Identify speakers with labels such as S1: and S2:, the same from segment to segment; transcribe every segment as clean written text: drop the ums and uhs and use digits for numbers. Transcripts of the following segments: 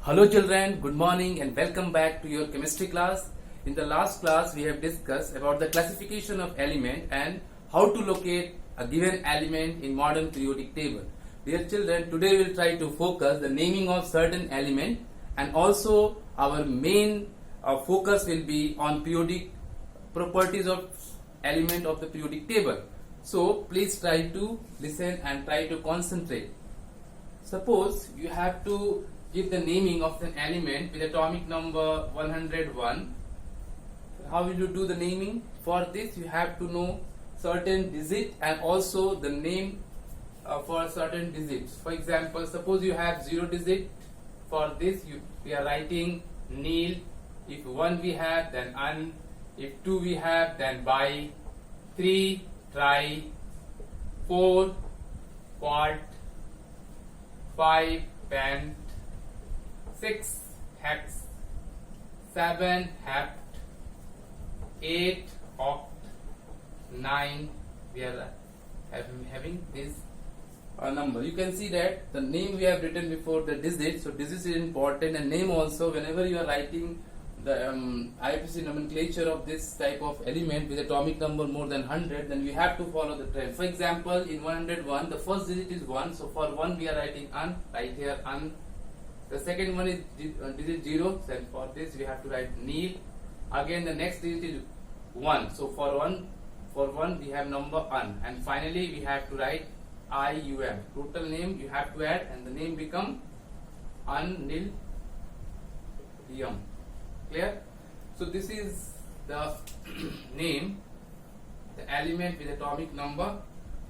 S1: Hello children, good morning and welcome back to your chemistry class. In the last class we have discussed about the classification of element and how to locate a given element in modern periodic table. Dear children, today we will try to focus the naming of certain element and also our main focus will be on periodic properties of element of the periodic table. So please try to listen and try to concentrate. Suppose you have to give the naming of an element with atomic number 101. How will you do the naming? For this you have to know certain digit and also the name for certain digits. For example, suppose you have 0 digit. For this we are writing nil. If 1 we have, then un. If 2 we have, then bi. 3 tri. 4 quart. 5 pent. 6 hex, 7 hept, 8 oct, 9 we are having this number. You can see that the name we have written before the digit, so digit is important, and name also. Whenever you are writing the IUPAC nomenclature of this type of element with atomic number more than 100, then we have to follow the trend. For example, in 101 the first digit is 1, so for 1 we are writing un, right here un. The second one is digit 0, then for this we have to write nil. Again the next digit is 1, so for 1 we have number un, and finally we have to write IUM. Total name you have to add and the name become un-nil yum. Clear? So this is the name, the element with atomic number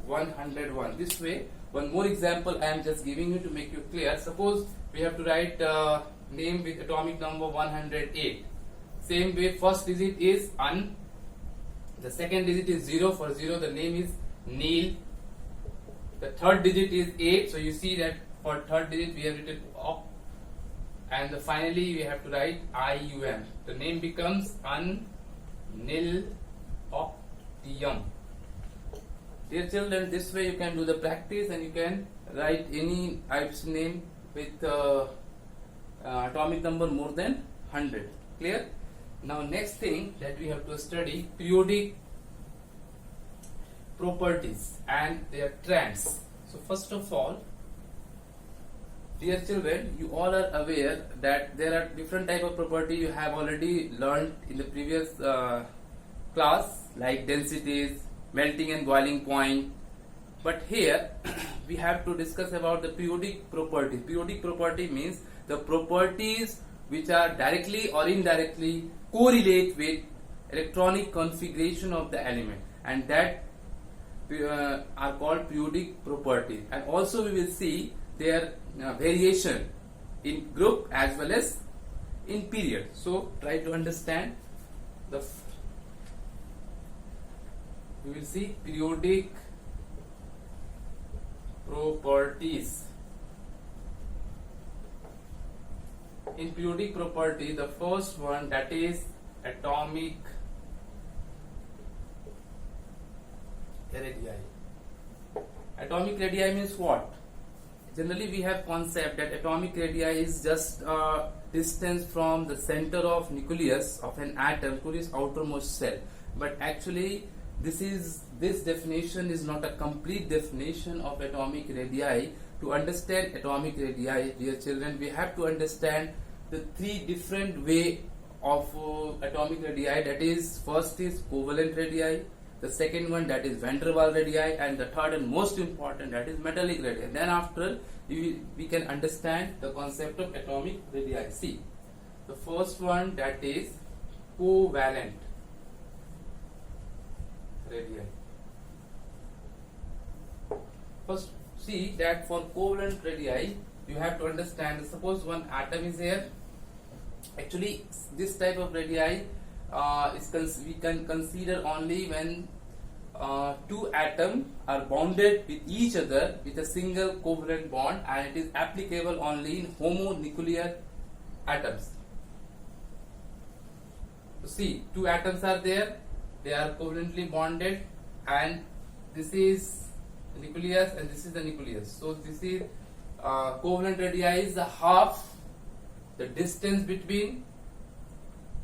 S1: 101. This way, one more example I am just giving you to make you clear. Suppose we have to write name with atomic number 108. Same way, first digit is un, the second digit is 0. For 0 the name is nil. The third digit is 8, so you see that for third digit we have written oct, and finally we have to write IUM. The name becomes un-nil octium. Dear children, this way you can do the practice and you can write any IUPAC name with atomic number more than 100. Clear? Now next thing that we have to study, periodic properties and their trends. So first of all, dear children, you all are aware that there are different type of property you have already learned in the previous class, like densities, melting and boiling point. But here we have to discuss about the periodic property. Periodic property means the properties which are directly or indirectly correlate with electronic configuration of the element, and that are called periodic properties. And also we will see their variation in group as well as in period. So try to understand the we will see periodic properties. In periodic property, the first one, that is atomic radii. Atomic radii means what? Generally we have concept that atomic radii is just distance from the center of nucleus of an atom to its outermost cell. But actually this definition is not a complete definition of atomic radii. To understand atomic radii, dear children, we have to understand the three different way of atomic radii. That is, first is covalent radii, the second one that is van der Waals radii, and the third and most important, that is metallic radii. Then after we can understand the concept of atomic radii. See, the first one, that is covalent radii. First, see that for covalent radii you have to understand, suppose one atom is here. Actually this type of radii we can consider only when two atoms are bonded with each other with a single covalent bond, and it is applicable only in homonuclear atoms. So see, two atoms are there, they are covalently bonded, and this is the nucleus and this is the nucleus. So this is covalent radii is the half the distance between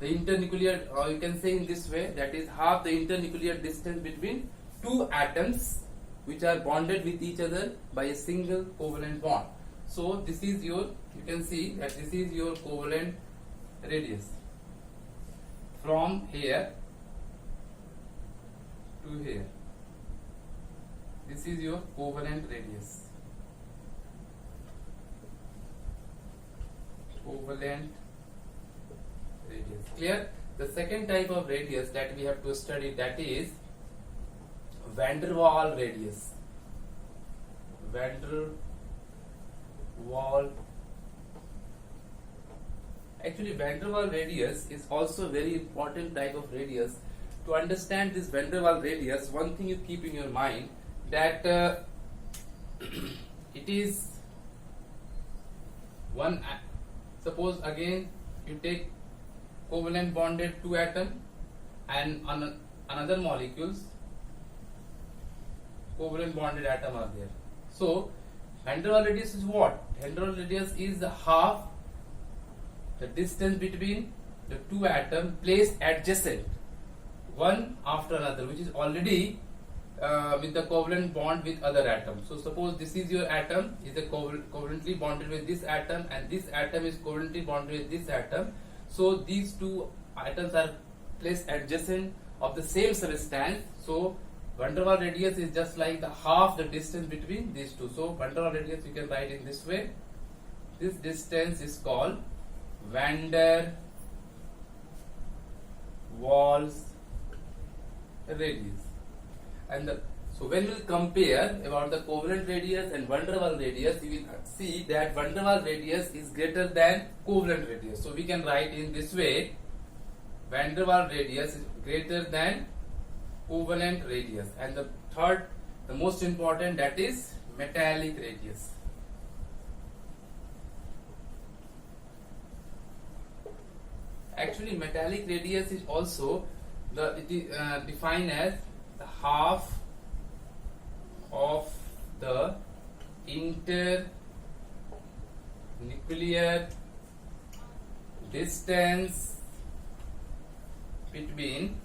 S1: the internuclear, or you can say in this way, that is half the internuclear distance between two atoms which are bonded with each other by a single covalent bond. So this is your, you can see that this is your covalent radius from here to here. This is your covalent radius. Covalent radius. Clear? The second type of radius that we have to study, that is van der Waal radius. Van der Waal. Actually, van der Waal radius is also a very important type of radius. To understand this van der Waal radius, one thing you keep in your mind, that it is one. Suppose again you take covalent bonded two atom and another molecules covalent bonded atom are there. So van der Waal radius is what? Van der Waal radius is the half the distance between the two atoms placed adjacent one after another, which is already with the covalent bond with other atoms. So suppose this is your atom, is a covalently bonded with this atom, and this atom is covalently bonded with this atom. So these two atoms are placed adjacent of the same substance. So van der Waal radius is just like the half the distance between these two. So van der Waal radius you can write in this way. This distance is called van der Waals radius. And so when we will compare about the covalent radius and van der Waal radius, you will see that van der Waal radius is greater than covalent radius. So we can write in this way, van der Waal radius is greater than covalent radius. And the third, the most important, that is metallic radius. Actually, metallic radius is also it is defined as the half of the internuclear distance between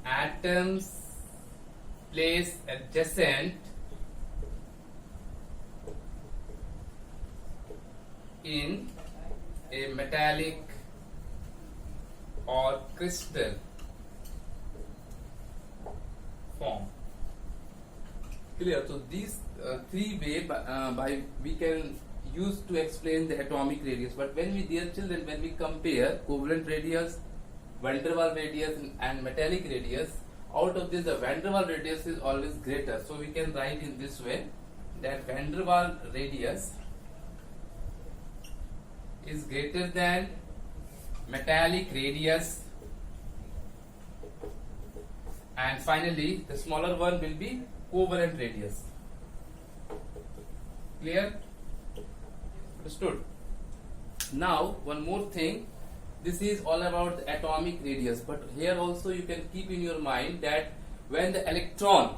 S1: atoms placed adjacent in a metallic or crystal form. Clear? So these three ways by we can use to explain the atomic radius. But when we, dear children, when we compare covalent radius, van der Waal radius and metallic radius, out of this the van der Waal radius is always greater. So we can write in this way that van der Waal radius is greater than metallic radius, and finally the smaller one will be covalent radius. Clear? Understood? Now one more thing, this is all about the atomic radius, but here also you can keep in your mind that when the electron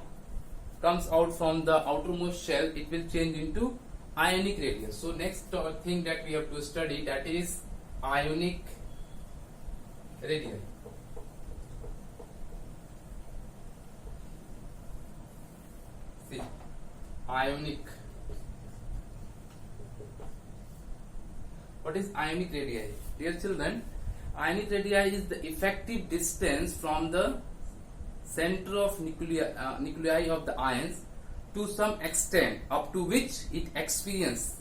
S1: comes out from the outermost shell, it will change into ionic radius. So next thing that we have to study, that is ionic radii. See, ionic. What is ionic radii? Dear children, ionic radii is the effective distance from the center of nuclei of the ions to some extent up to which it experiences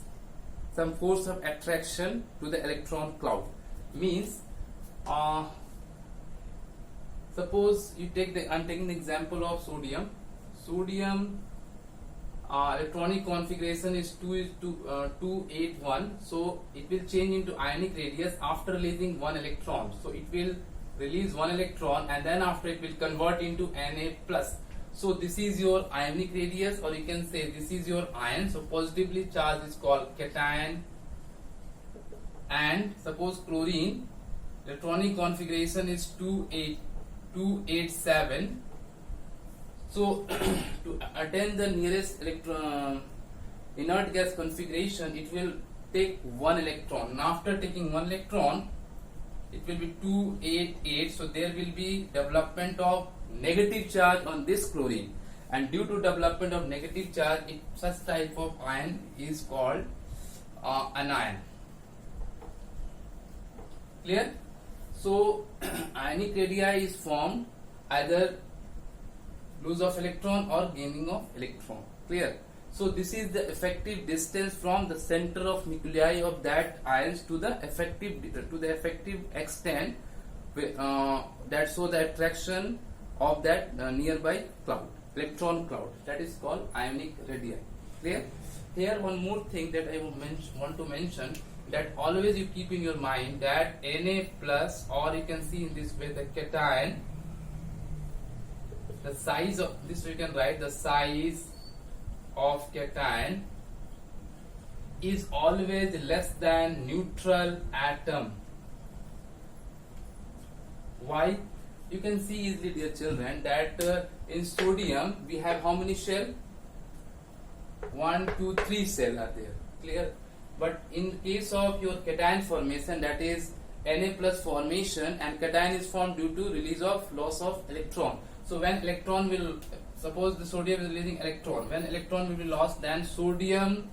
S1: some force of attraction to the electron cloud. Means, suppose you take I'm taking the example of sodium. Sodium electronic configuration is 281, so it will change into ionic radius after releasing one electron. So it will release one electron and then after it will convert into Na plus. So this is your ionic radius, or you can say this is your ion. So positively charged is called cation, and suppose chlorine electronic configuration is 287. So to attain the nearest inert gas configuration, it will take one electron. And after taking one electron, it will be 288. So there will be development of negative charge on this chlorine, and due to development of negative charge, such type of ion is called anion. Clear? So ionic radii is formed either lose of electron or gaining of electron. Clear? So this is the effective distance from the center of nuclei of that ions to the effective extent that show the attraction of that nearby cloud, electron cloud. That is called ionic radii. Clear? Here one more thing that I want to mention, that always you keep in your mind that Na plus, or you can see in this way the cation, the size of this, we can write the size of cation is always less than neutral atom. Why? You can see easily, dear children, that in sodium we have how many shell? 1, 2, 3 cell are there. Clear? But in case of your cation formation, that is Na plus formation, and cation is formed due to release of loss of electron. So when electron will, suppose the sodium is releasing electron, when electron will be lost, then sodium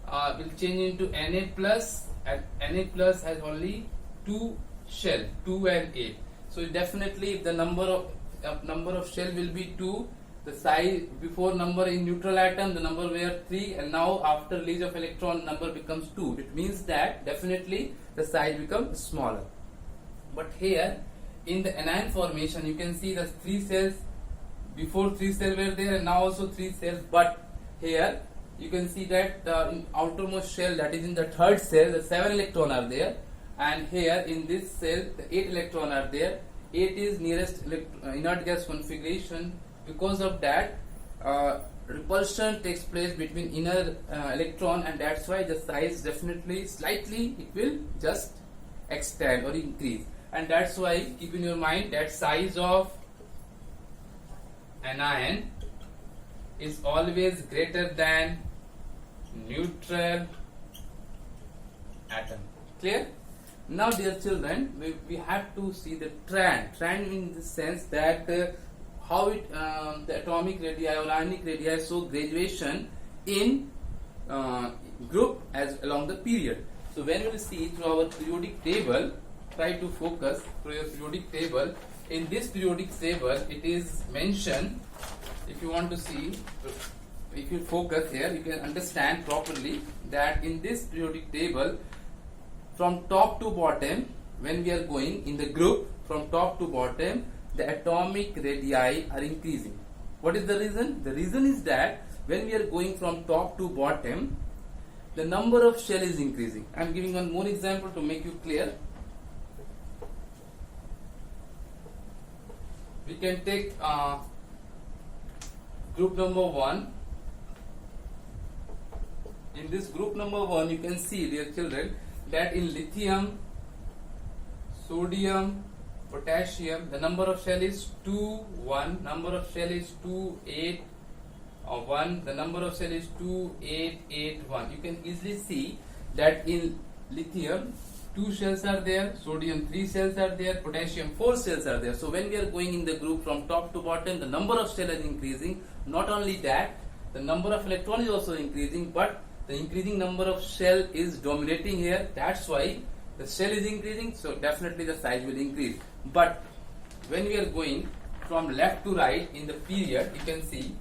S1: will change into Na plus, and Na plus has only 2 shell, 2 and 8. So definitely if the number of shell will be 2, the size before number in neutral atom the number were 3, and now after release of electron number becomes 2. It means that definitely the size becomes smaller. But here in the anion formation you can see the 3 cells, before 3 cells were there and now also 3 cells, but here you can see that in outermost shell, that is in the third cell, the 7 electrons are there, and here in this cell the 8 electrons are there. 8 is nearest inert gas configuration. Because of that, repulsion takes place between inner electron, and that's why the size definitely slightly it will just extend or increase, and that's why keep in your mind that size of anion is always greater than neutral atom. Clear? Now dear children, we have to see the trend in the sense that how it the atomic radii or ionic radii show graduation in group as along the period. So when we will see through our periodic table, try to focus through your periodic table. In this periodic table it is mentioned, if you want to see, if you focus here you can understand properly that in this periodic table from top to bottom, when we are going in the group from top to bottom, the atomic radii are increasing. What is the reason? The reason is that when we are going from top to bottom, the number of shell is increasing. I am giving one more example to make you clear. We can take group number 1. In this group number 1, you can see, dear children, that in lithium, sodium, potassium, the number of shell is 2, 1, number of shell is 2, 8, 1, the number of shell is 2, 8, 8, 1. You can easily see that in lithium 2 shells are there, sodium 3 cells are there, potassium 4 cells are there. So when we are going in the group from top to bottom, the number of cells is increasing. Not only that, the number of electrons is also increasing, but the increasing number of shell is dominating here. That's why the shell is increasing, so definitely the size will increase. But when we are going from left to right in the period, you can see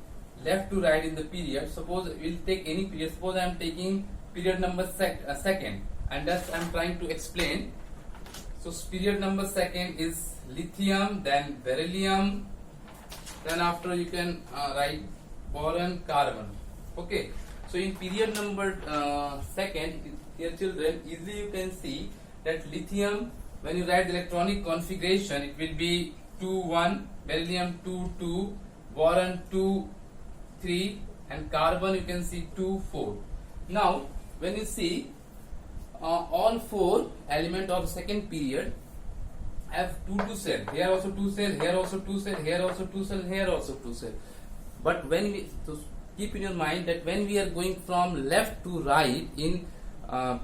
S1: left to right in the period. Suppose we'll take any period. Suppose I am taking period number second, and thus I am trying to explain. So period number second is lithium, then beryllium, then after you can write boron, carbon. Okay. So in period number second, dear children, easily you can see that lithium, when you write the electronic configuration, it will be 2, 1, beryllium 2, 2, boron 2, 3, and carbon you can see 2, 4. Now when you see all 4 elements of second period have 2 cells. Here also 2 cells, here also 2 cells, here also 2 cells, here also 2 cells. But when we keep in your mind that when we are going from left to right in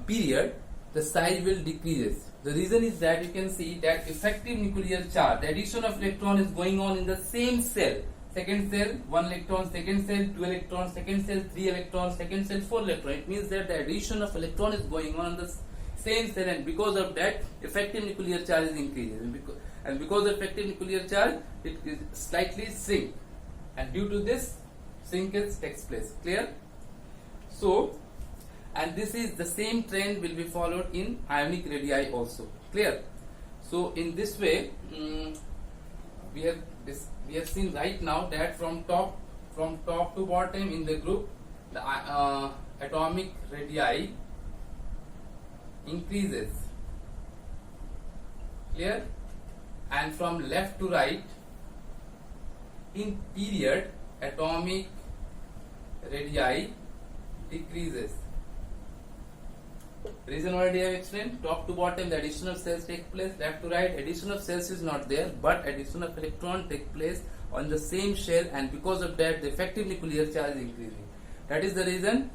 S1: period, the size will decrease. The reason is that you can see that effective nuclear charge, the addition of electron is going on in the same cell. Second cell, 1 electron, second cell, 2 electrons, second cell, 3 electrons, second cell, 4 electrons. It means that the addition of electron is going on in the same cell, and because of that, effective nuclear charge is increasing. And because of effective nuclear charge, it is slightly shrink. And due to this, shrinkage takes place. Clear? So, and this is the same trend will be followed in ionic radii also. Clear? So in this way, we have seen right now that from top to bottom in the group, the atomic radii increases. Clear? And from left to right, in period, atomic radii decreases. Reason already I have explained. Top to bottom, the addition of cells take place. Left to right, addition of cells is not there, but addition of electron take place on the same shell, and because of that, the effective nuclear charge is increasing. That is the reason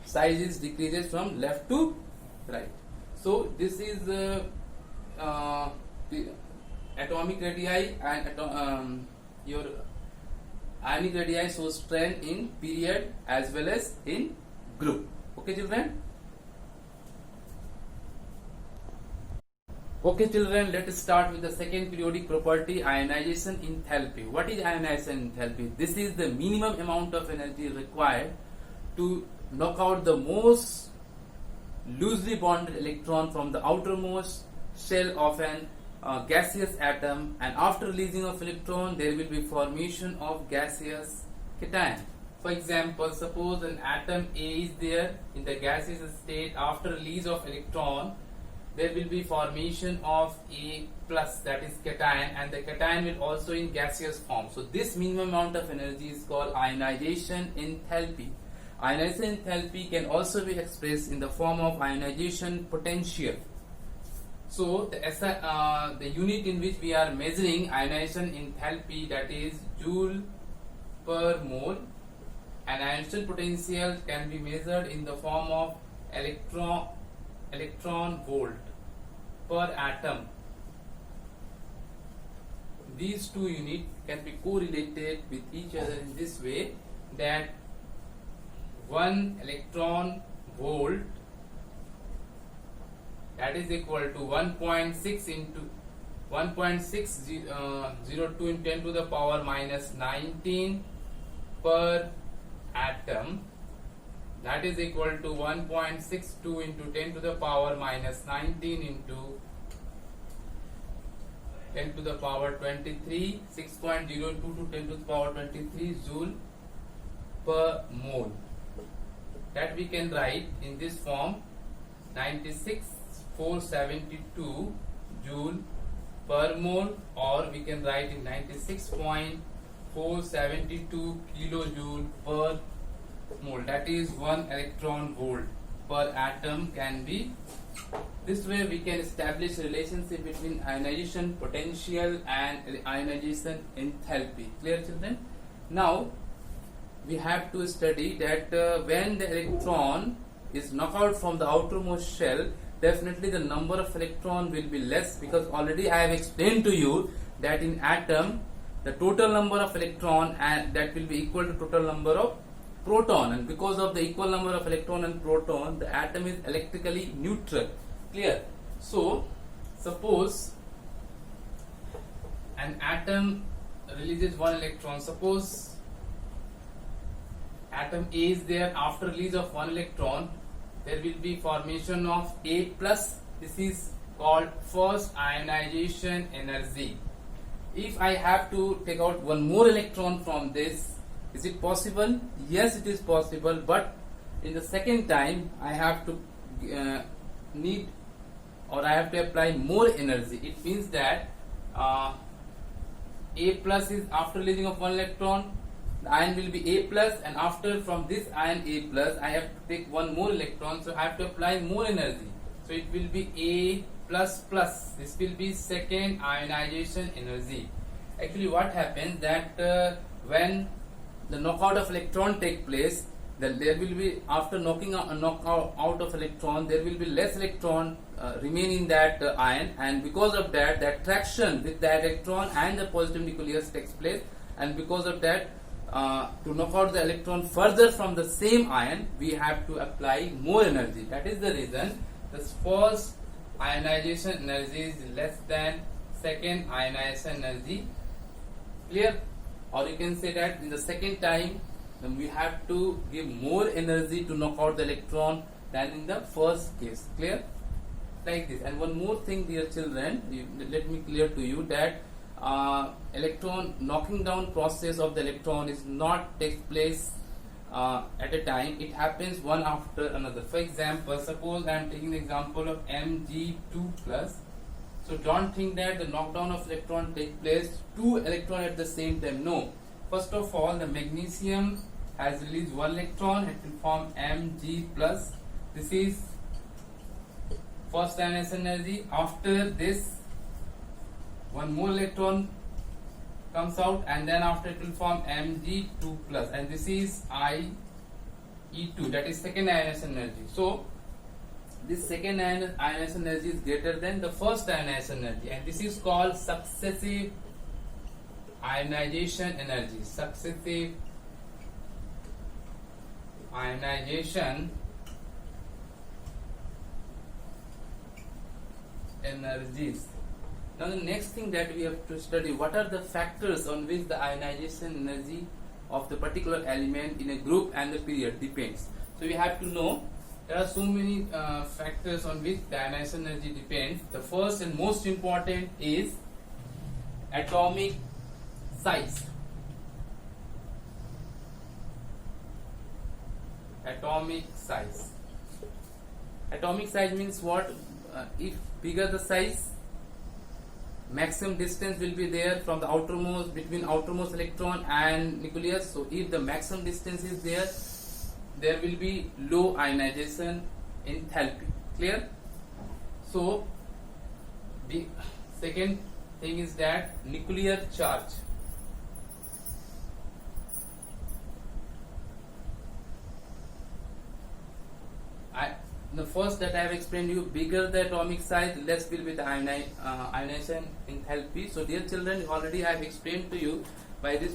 S1: size decreases from left to right. So this is the atomic radii, and your ionic radii shows trend in period as well as in group. Okay, children? Okay, children, let us start with the second periodic property, ionization enthalpy. What is ionization enthalpy? This is the minimum amount of energy required to knock out the most loosely bonded electron from the outermost shell of an gaseous atom, and after releasing of electron, there will be formation of gaseous cation. For example, suppose an atom A is there in the gaseous state. After release of electron, there will be formation of A plus, that is cation, and the cation will also in gaseous form. So this minimum amount of energy is called ionization enthalpy. Ionization enthalpy can also be expressed in the form of ionization potential. So the unit in which we are measuring ionization enthalpy, that is joule per mole, and ionization potential can be measured in the form of electron volt per atom. These two units can be correlated with each other in this way, that 1 electron volt, that is equal to 1.6 into 1.602 into 10 to the power minus 19 per atom. That is equal to 1.62 into 10 to the power minus 19 into 10 to the power 23, 6.02 to 10 to the power 23 joule per mole. That we can write in this form, 96,472 joule per mole, or we can write in 96.472 kilojoule per mole. That is 1 electron volt per atom can be. This way we can establish a relationship between ionization potential and ionization enthalpy. Clear, children? Now we have to study that when the electron is knocked out from the outermost shell, definitely the number of electron will be less, because already I have explained to you that in atom the total number of electron and that will be equal to total number of proton, and because of the equal number of electron and proton, the atom is electrically neutral. Clear? So suppose an atom releases 1 electron. Suppose atom A is there. After release of 1 electron, there will be formation of A plus. This is called first ionization energy. If I have to take out one more electron from this, is it possible? Yes, it is possible, but in the second time I have to I have to apply more energy. It means that A plus is after releasing of 1 electron, the ion will be A plus, and after from this ion A plus, I have to take one more electron, so I have to apply more energy. So it will be A plus plus. This will be second ionization energy. Actually, what happens that when the knockout of electron take place, then there will be, after knockout out of electron, there will be less electron remain in that ion, and because of that, the attraction with the electron and the positive nucleus takes place, and because of that, to knock out the electron further from the same ion, we have to apply more energy. That is the reason this first ionization energy is less than second ionization energy. Clear? Or you can say that in the second time, then we have to give more energy to knock out the electron than in the first case. Clear? Like this. And one more thing, dear children, let me clear to you that electron knocking down process of the electron is not takes place at a time. It happens one after another. For example, suppose I am taking the example of Mg2 plus. So don't think that the knockdown of electron takes place 2 electron at the same time. No. First of all, the magnesium has released 1 electron. It will form Mg plus. This is first ionization energy. After this, 1 more electron comes out, and then after it will form Mg2 plus, and this is E2, that is second ionization energy. So this second ionization energy is greater than the first ionization energy, and this is called successive ionization energy. Successive ionization energies. Now the next thing that we have to study, what are the factors on which the ionization energy of the particular element in a group and the period depends. So we have to know there are so many factors on which the ionization energy depends. The first and most important is atomic size. Atomic size. Atomic size means what? If bigger the size, maximum distance will be there from the outermost, between outermost electron and nucleus. So if the maximum distance is there, there will be low ionization enthalpy. Clear? So the second thing is that nuclear charge. The first that I have explained you, bigger the atomic size, less will be the ionization enthalpy. So dear children, already I have explained to you by this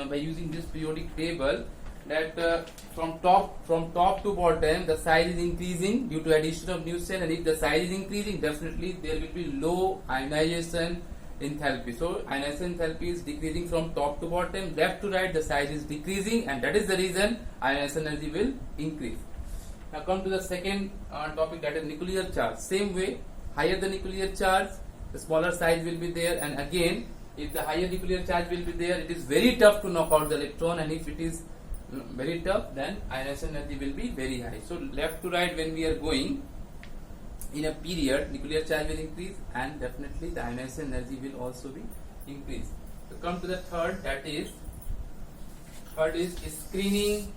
S1: by using this periodic table that from top to bottom the size is increasing due to addition of new cell, and if the size is increasing, definitely there will be low ionization enthalpy. So ionization enthalpy is decreasing from top to bottom, left to right the size is decreasing, and that is the reason ionization energy will increase. Now come to the second topic, that is nuclear charge. Same way, higher the nuclear charge, the smaller size will be there, and again if the higher nuclear charge will be there, it is very tough to knock out the electron, and if it is very tough, then ionization energy will be very high. So left to right when we are going in a period, nuclear charge will increase, and definitely the ionization energy will also be increased. So come to the third, that is screening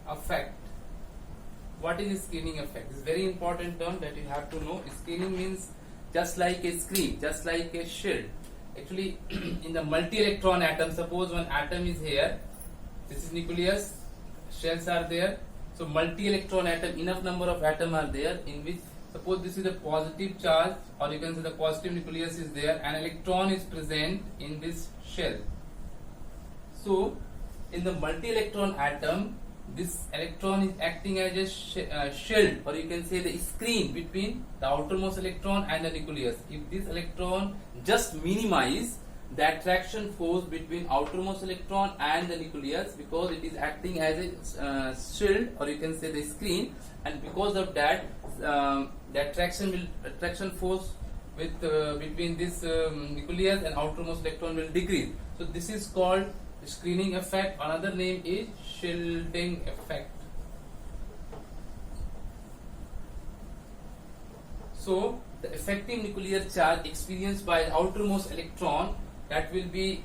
S1: effect. What is screening effect? It's a very important term that you have to know. Screening means just like a screen, just like a shield. Actually, in the multi-electron atom, suppose one atom is here, this is nucleus, shells are there. So multi-electron atom, enough number of atoms are there, in which suppose this is a positive charge, or you can say the positive nucleus is there, and electron is present in this shell. So in the multi-electron atom, this electron is acting as a shield, or you can say the screen between the outermost electron and the nucleus. If this electron just minimize the attraction force between outermost electron and the nucleus, because it is acting as a shield, or you can say the screen, and because of that the attraction force with between this nucleus and outermost electron will decrease. So this is called screening effect. Another name is shielding effect. So the effective nuclear charge experienced by the outermost electron, that will be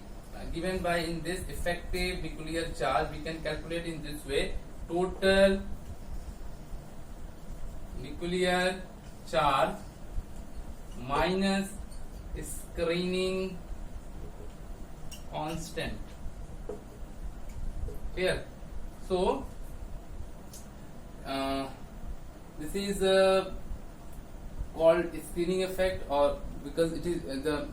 S1: given by in this effective nuclear charge. We can calculate in this way: total nuclear charge minus screening constant. Clear? So this is called screening effect, or because it is the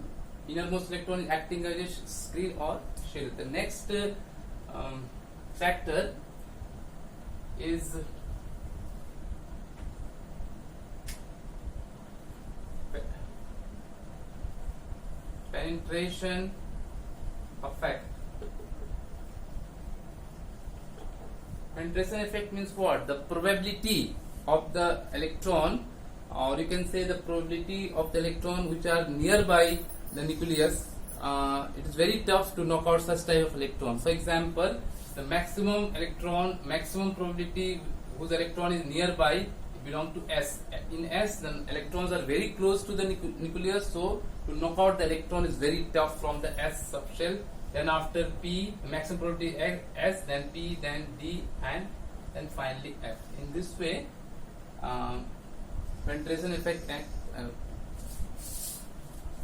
S1: innermost electron is acting as a screen or shield. The next factor is penetration effect. Penetration effect means what? The probability of the electron, or you can say the probability of the electron which are nearby the nucleus. It is very tough to knock out such type of electron. For example, the maximum probability whose electron is nearby belong to S. In S, the electrons are very close to the nucleus, so to knock out the electron is very tough from the S subshell. Then after P, maximum probability S, then P, then D, and then finally F. In this way, penetration effect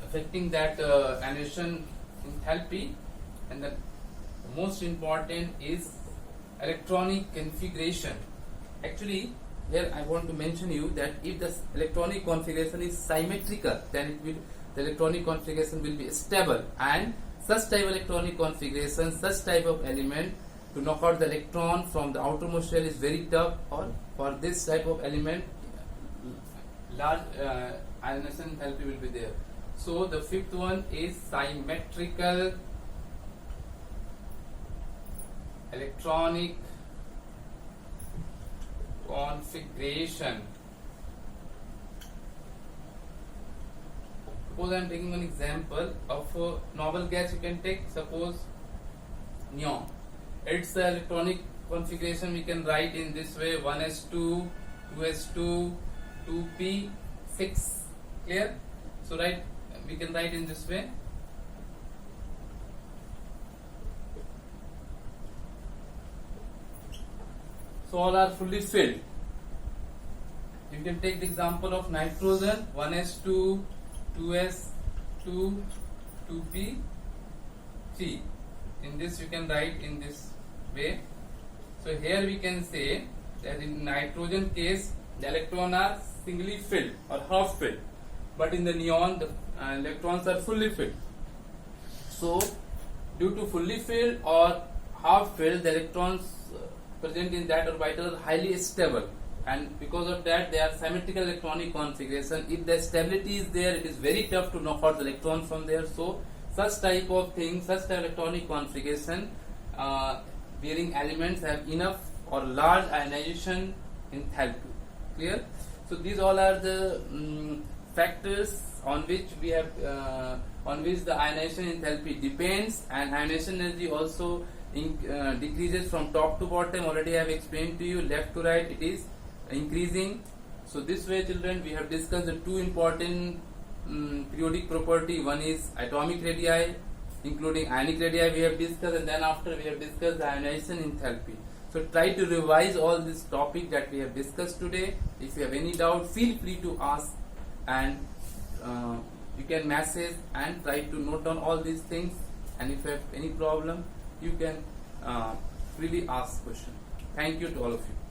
S1: affecting that ionization enthalpy. And the most important is electronic configuration. Actually, here I want to mention you that if the electronic configuration is symmetrical, then the electronic configuration will be stable, and such type of electronic configuration, such type of element, to knock out the electron from the outermost shell is very tough, or for this type of element large ionization enthalpy will be there. So the fifth one is symmetrical electronic configuration. Suppose I am taking one example of a noble gas. You can take, suppose, neon. Its electronic configuration we can write in this way: 1s2, 2s2, 2p6. Clear? So we can write in this way. So all are fully filled. You can take the example of nitrogen: 1s2, 2s2, 2p3. In this you can write in this way. So here we can say that in nitrogen case the electrons are singly filled or half filled, but in the neon the electrons are fully filled. So due to fully filled or half filled, the electrons present in that orbital are highly stable, and because of that they are symmetrical electronic configuration. If the stability is there, it is very tough to knock out the electron from there. So such type of things, such type of electronic configuration bearing elements have enough or large ionization enthalpy. Clear? So these all are the factors on which we have on which the ionization enthalpy depends, and ionization energy also decreases from top to bottom. Already I have explained to you, left to right it is increasing. So this way, children, we have discussed the two important periodic property. One is atomic radii, including ionic radii we have discussed, and then after we have discussed the ionization enthalpy. So try to revise all this topic that we have discussed today. If you have any doubt, feel free to ask, and you can message and try to note down all these things. And if you have any problem, you can freely ask question. Thank you to all of you.